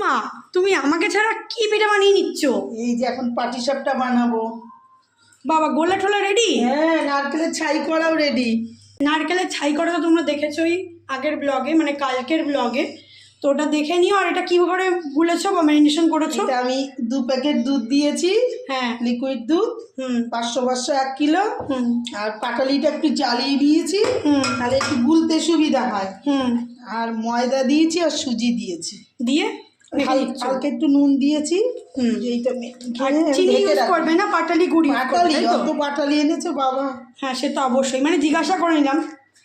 মা তুমি আমাকে ছাড়া কি পিঠা বানিয়ে নিচ্ছ? এই যে এখন পাটিসাপটা বানাবো। বাবা গোলা টোলা রেডি? হ্যাঁ, নারকেলের ছাই করাও রেডি। নারকেলের ছাই করা তো তোমরা দেখেছোই আগের ব্লগে, মানে কালকের ব্লগে। তো ওটা দেখে নিও। আর এটা কি করে গুলেছো বা ম্যারিনেশন করেছো? এটা আমি 2 প্যাকেট দুধ দিয়েছি। হ্যাঁ, লিকুইড দুধ। 500 1 কিলো। আর পাটালিটা একটু জ্বালিয়ে দিয়েছি, তাহলে একটু গুলতে সুবিধা হয়। আর ময়দা দিয়েছি আর সুজি দিয়েছি। দিয়ে হালকা একটু নুন দিয়েছি। এইটা চিনি ইউজ করবে না, পাটালি গুড় ইউজ করবে? অত পাটালি এনেছো বাবা? হ্যাঁ, সে তো অবশ্যই, মানে জিজ্ঞাসা করে নিলাম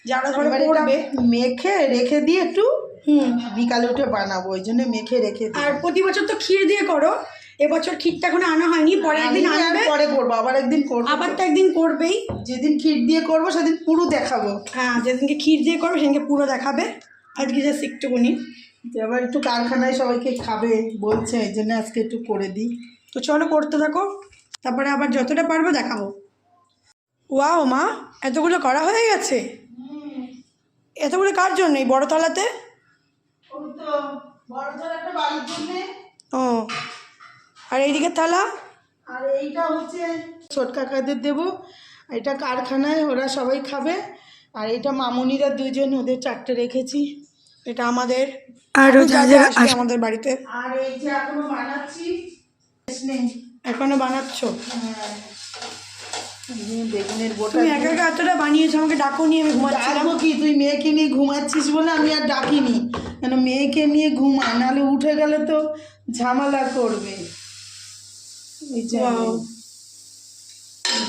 যারা ধরে করবে। মেখে রেখে দিয়ে একটু বিকালে উঠে বানাবো, ওই জন্য মেখে রেখে দিই। আর প্রতি বছর তো ক্ষীর দিয়ে করো, এবছর ক্ষীরটা এখন আনা হয়নি, পরে একদিন আনবে। পরে করবো, আবার একদিন করবো। আবার তো একদিন করবেই। যেদিন ক্ষীর দিয়ে করবো সেদিন পুরো দেখাবো। হ্যাঁ, যেদিনকে ক্ষীর দিয়ে করবে সেদিনকে পুরো দেখাবে। আজকে জাস্ট একটুকুনি। এবার একটু কারখানায় সবাইকে খাবে বলছে, এই জন্য আজকে একটু করে দিই। তো চলো করতে থাকো, তারপরে আবার যতটা পারবো দেখাবো। ওয়াও মা, এতগুলো করা হয়ে গেছে? এতগুলো কার জন্য? এই বড় থালাতে? ও, আর এইদিকে থালা? আর এইটা হচ্ছে ছোট কাকাদের দেবো। এটা কারখানায় ওরা সবাই খাবে। আর এটা মামুনিরা দুজন, ওদের 4টে রেখেছি। এটা আমাদের, আরও যা যা আসবে আমাদের বাড়িতে। আর এই যে এখনো বানাচ্ছি। এখনো বানাচ্ছ? বেগুনের বোটা। তুমি একা একা এতটা বানিয়েছো, আমাকে ডাকো নিয়ে আমি ঘুমাচ্ছিলাম। কি তুই মেয়েকে নিয়ে ঘুমাচ্ছিস বলে আমি আর ডাকিনি, কেন মেয়েকে নিয়ে ঘুমা, নাহলে উঠে গেলে তো ঝামেলা করবে। এই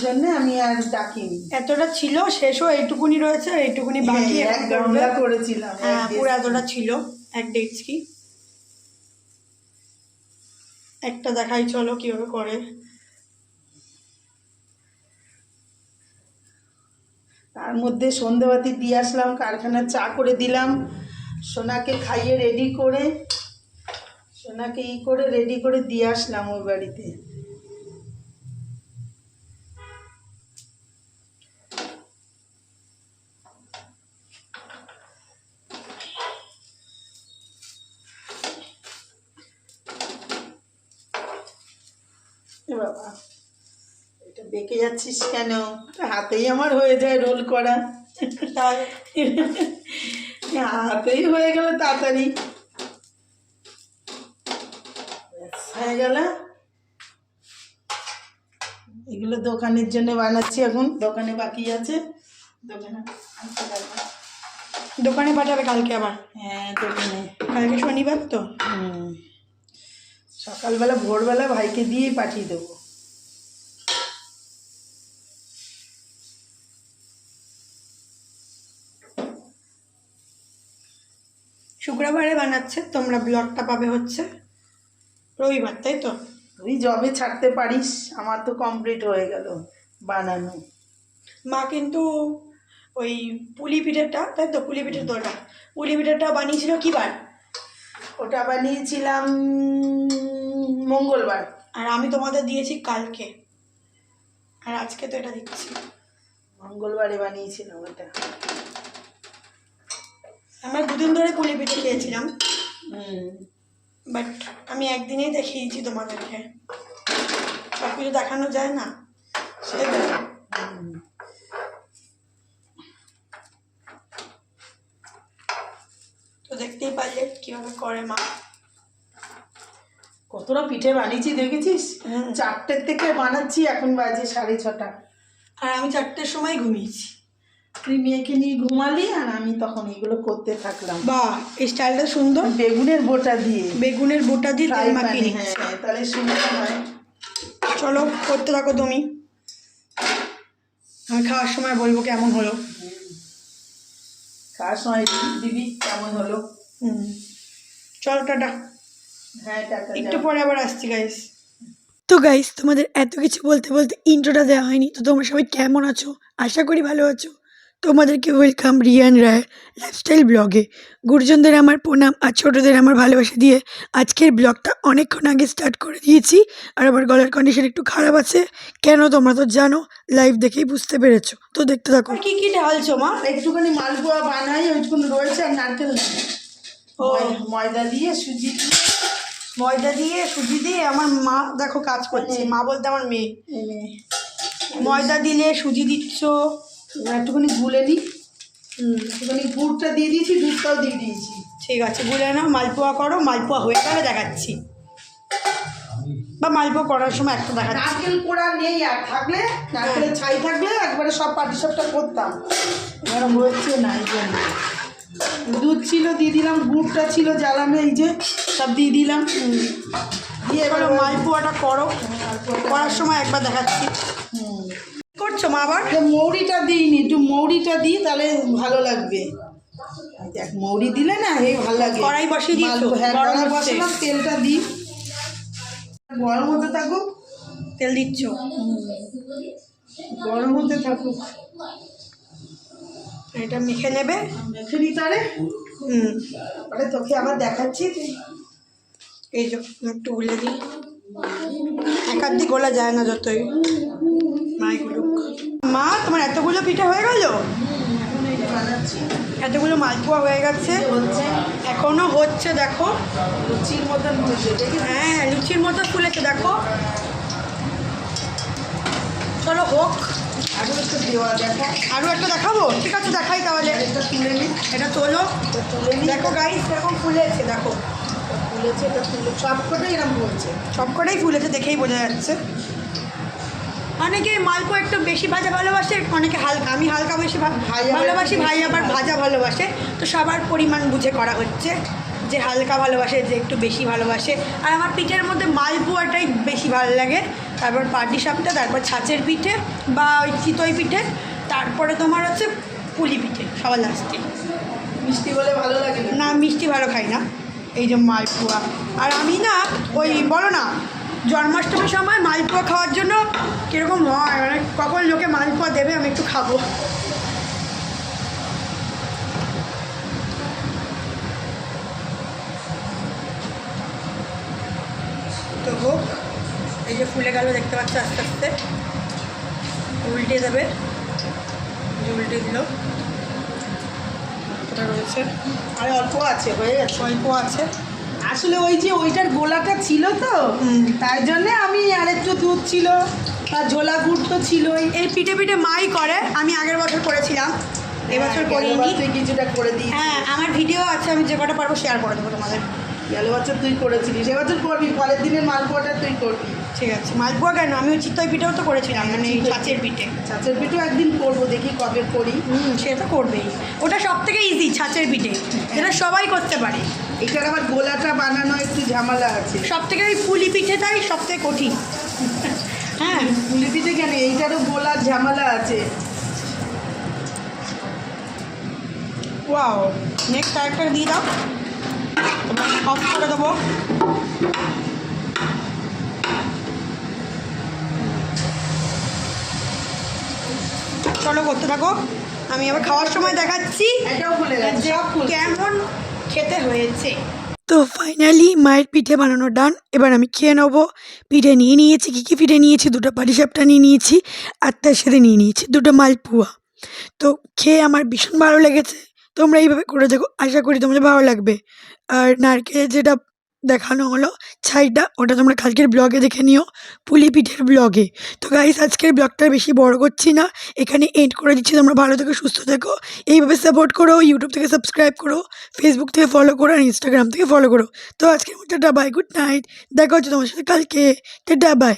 জন্য আমি আর ডাকিনি। এতটা ছিল, শেষও এইটুকুনি রয়েছে, এইটুকুনি বাকি। এক গামলা করেছিলাম। হ্যাঁ, পুরো এতটা ছিল। 1.5 কি একটা দেখাই, চলো কিভাবে করে। তার মধ্যে সন্ধ্যাবাতি দিয়ে আসলাম, কারখানার চা করে দিলাম, সোনাকে খাইয়ে রেডি করে, সোনাকে রেডি করে দিয়ে আসলাম ওই বাড়িতে। বাবা, এটা বেঁকে যাচ্ছিস কেন? হাতেই আমার হয়ে যায় রোল করা। হাতেই হয়ে গেল তাড়াতাড়ি, হয়ে গেল। এগুলো দোকানের জন্য বানাচ্ছি, এখন দোকানে বাকি আছে। দোকানে পাঠাবে কালকে আবার? হ্যাঁ, দোকানে। কালকে শনিবার তো। সকালবেলা ভোরবেলা ভাইকে দিয়েই পাঠিয়ে দেবো। শুক্রবারে বানাচ্ছে, তোমরা ব্লগটা পাবে হচ্ছে রবিবার, তাই তো? তুই যবে ছাড়তে পারিস, আমার তো কমপ্লিট হয়ে গেল বানানো। মা কিন্তু ওই পুলি পিঠেটা, তাই তো? পুলি পিঠের দোটা, পুলি পিঠেটা বানিয়েছিল কি বার? ওটা বানিয়েছিলাম মঙ্গলবার। আর আমি তোমাদের দিয়েছি কালকে, আর আজকে তো এটা দিচ্ছি। মঙ্গলবারে বানিয়েছিলাম ওটা। আমরা 2 দিন ধরে পুলি পিঠে খেয়েছিলাম, বাট আমি একদিনেই দেখিয়েছি তোমাদেরকে, সব কিছু দেখানো যায় না। তো দেখতেই পারলে কিভাবে করে মা। কতটা পিঠে বানিয়েছি দেখেছিস? 4টের থেকে বানাচ্ছি, এখন বাজে 6:30। আর আমি 4টের সময় ঘুমিয়েছি। তুই মেয়েকে নিয়ে ঘুমালি, আর আমি তখন এগুলো করতে থাকলাম। বাহ, এই স্টাইলটা সুন্দর। বেগুনের বোটা দিয়ে তেল মাখিয়ে নিচ্ছি। হ্যাঁ, তাহলে সুন্দর হয়। চলো করতে থাকো তুমি, আমি খাওয়ার সময় বলবো কেমন হলো। খাওয়ার সময় দিবি কেমন হলো। চলো টাটা। হ্যাঁ, টাটা। একটু পরে আবার আসছি গাইস। তো গাইস, তোমাদের এত কিছু বলতে বলতে ইন্ট্রোটা দেওয়া হয়নি। তো তোমরা সবাই কেমন আছো? আশা করি ভালো আছো। তোমাদেরকে ওয়েলকাম রিয়ান রায় লাইফস্টাইল ব্লগে। গুরুজনদের আমার প্রণাম, আর ছোটোদের আমার ভালোবাসা দিয়ে আজকের ব্লগটা অনেকক্ষণ আগে স্টার্ট করে দিয়েছি। আর আমার গলার কন্ডিশন একটু খারাপ আছে, কেন তোমরা তো জানো, লাইভ দেখেই বুঝতে পেরেছো। তো দেখতে থাকো। কি কি ঢালছো মা? একটুখানি মালপোয়া বানাই, ওইটুকুনি রয়েছে, আর নারকেল নেই। ময়দা দিয়ে সুজি দিয়ে ময়দা দিয়ে সুজি দিয়ে আমার মা দেখো কাজ করছে, মা বলতে আমার মেয়ে। ময়দা দিলে সুজি দিচ্ছ, একটুখানি গুলে নিই। একটুখানি গুড়টা দিয়ে দিয়েছি, দুধটাও দিয়ে দিয়েছি। ঠিক আছে, গুলে নাও, মালপোয়া করো। মালপোয়া হয়ে গেলে দেখাচ্ছি, বা মালপোয়া করার সময় একটা দেখাচ্ছি। নারকেল কোড়া নেই, আর থাকলে নারকেলের ছাই থাকলে একবারে সব পাটিসাপটা করতাম, এবার হচ্ছে না। এই জন্য দুধ ছিল দিয়ে দিলাম, গুড়টা ছিল জ্বালানো, এই যে সব দিয়ে দিলাম। দিয়ে এবার মালপোয়াটা করো, করার সময় একবার দেখাচ্ছি। করছো মা আবার? মৌরিটা দিইনি, একটু মৌরিটা দিই তাহলে ভালো লাগবে। দেখ মৌরি দিলে না এই ভালো লাগে। কড়াই বসিয়ে দিয়েছো? হ্যাঁ, গরম কড়াই হচ্ছে। বসালাম, তেলটা দিই, গরম হতে থাকুক। তেল দিচ্ছ? গরম হতে থাকুক, এটা মেখে নেবে। মেখে নিই তারে। তাহলে তোকে আবার দেখাচ্ছি। এই যে একটু গুলে দিই, এক আধ দিয়ে গোলা যায় না যতই মাইগুলো। মা তোমার এতগুলো পিঠে হয়ে গেল? এখন এই যে বানাচ্ছি, এতগুলো মালপোয়া হয়ে গেছে, হচ্ছে এখনো হচ্ছে। দেখো লুচির মতন হয়েছে, দেখি। হ্যাঁ, লুচির মতো ফুলেছে দেখো। চলো হোক, আরও একটু দেওয়া দেখা। আরও একটা দেখাবো? ঠিক আছে দেখাই তাহলে। এটা তুলে নিই, এটা তোলো, এটা তুলে নিই। দেখো গাইস এরকম ফুলেছে, দেখো ফুলেছে, এটা তুলে সব কটাই এরকম বলছে। সবকটাই ফুলেছে, দেখেই বোঝা যাচ্ছে। অনেকে মালপোয়া একটু বেশি ভাজা ভালোবাসে, অনেকে হালকা। আমি হালকা বেশি ভালোবাসি, ভাই আবার ভাজা ভালোবাসে। তো সবার পরিমাণ বুঝে করা হচ্ছে, যে হালকা ভালোবাসে, যে একটু বেশি ভালোবাসে। আর আমার পিঠের মধ্যে মালপোয়াটাই বেশি ভালো লাগে, তারপর পাটিসাপটা, তারপর ছাঁচের পিঠে বা ওই চিতই পিঠে, তারপরে তোমার হচ্ছে পুলি পিঠে সবার লাস্টে। মিষ্টি বলে ভালো লাগে না। না, মিষ্টি ভালো খাই না, এই যে মালপোয়া। আর আমি না ওই বলো না জন্মাষ্টমীর সময় মালপোয়া খাওয়ার জন্য কীরকম হয়, মানে কখন লোকে মালপোয়া দেবে আমি একটু খাবো। তো হোক, এই যে ফুলে গেল দেখতে পাচ্ছ আস্তে আস্তে। উল্টে দেবে, উল্টে দিল, এটা রয়েছে। আর অল্প আছে, হয়ে গেছে। অল্প আছে আসলে ওই যে ওইটার গোলাটা ছিল তো, তাই জন্যে আমি আর একটু দুধ ছিল আর ঝোলা গুড় তো ছিলই। এই পিঠে পিঠে মাই করে, আমি আগের বছর করেছিলাম, এবছর করিনি। তুই কিছুটা করে দিই। হ্যাঁ, আমার ভিডিও আছে, আমি যে কটা পারবো শেয়ার করে দেবো তোমাদের। গেল বছর তুই করেছিলিস, এবছর করবি, পরের দিনের মালপোয়াটা তুই করবি। ঠিক আছে, মালপোয়া কেন, আমি ওই চিতই পিঠেও তো করেছিলাম, মানে এই ছাঁচের পিঠে। ছাঁচের পিঠেও একদিন করবো, দেখি কবে করি। সে তো করবেই, ওটা সব থেকে ইজি ছাঁচের পিঠে, যেটা সবাই করতে পারে। এটার আবার গোলাটা বানানো একটু ঝামেলা আছে। সব থেকে ওই পুলি পিঠেটাই সব থেকে কঠিন। হ্যাঁ, পুলি পিঠে কেন, এইটারও গোলার ঝামেলা আছে। ওয়াও, নেক্সট আরেকটা দিয়ে দাও, অফ করে দেবো। চলো করতে থাকো, আমি আবার খাওয়ার সময় দেখাচ্ছি এটাও ভুলে গেছে, যে সব ভুলে। কেমন খেতে হয়েছে। তো ফাইনালি মায়ের পিঠে বানানো ডান, এবার আমি খেয়ে নেবো। পিঠে নিয়ে নিয়েছি, কী কী পিঠে নিয়েছি, দুটো পাটিসাপটা নিয়ে নিয়েছি, আর তার সাথে নিয়ে নিয়েছি দুটো মালপোয়া। তো খেয়ে আমার ভীষণ ভালো লেগেছে। তোমরা এইভাবে করে দেখো, আশা করি তোমাদের ভালো লাগবে। আর নারকেলের যেটা দেখানো হলো ছাইটা, ওটা তোমরা কালকের ব্লগে দেখে নিও, পুলি পিঠের ব্লগে। তো গাইস আজকের ব্লগটা বেশি বড় করছি না, এখানে এন্ড করে দিচ্ছি। তোমরা ভালো থেকো, সুস্থ থেকো, এইভাবে সাপোর্ট করো। ইউটিউব থেকে সাবস্ক্রাইব করো, ফেসবুক থেকে ফলো করো, আর ইনস্টাগ্রাম থেকে ফলো করো। তো আজকের মতো টাটা, বাই, গুড নাইট। দেখা হচ্ছে তোমার সাথে কালকে। Tata, by.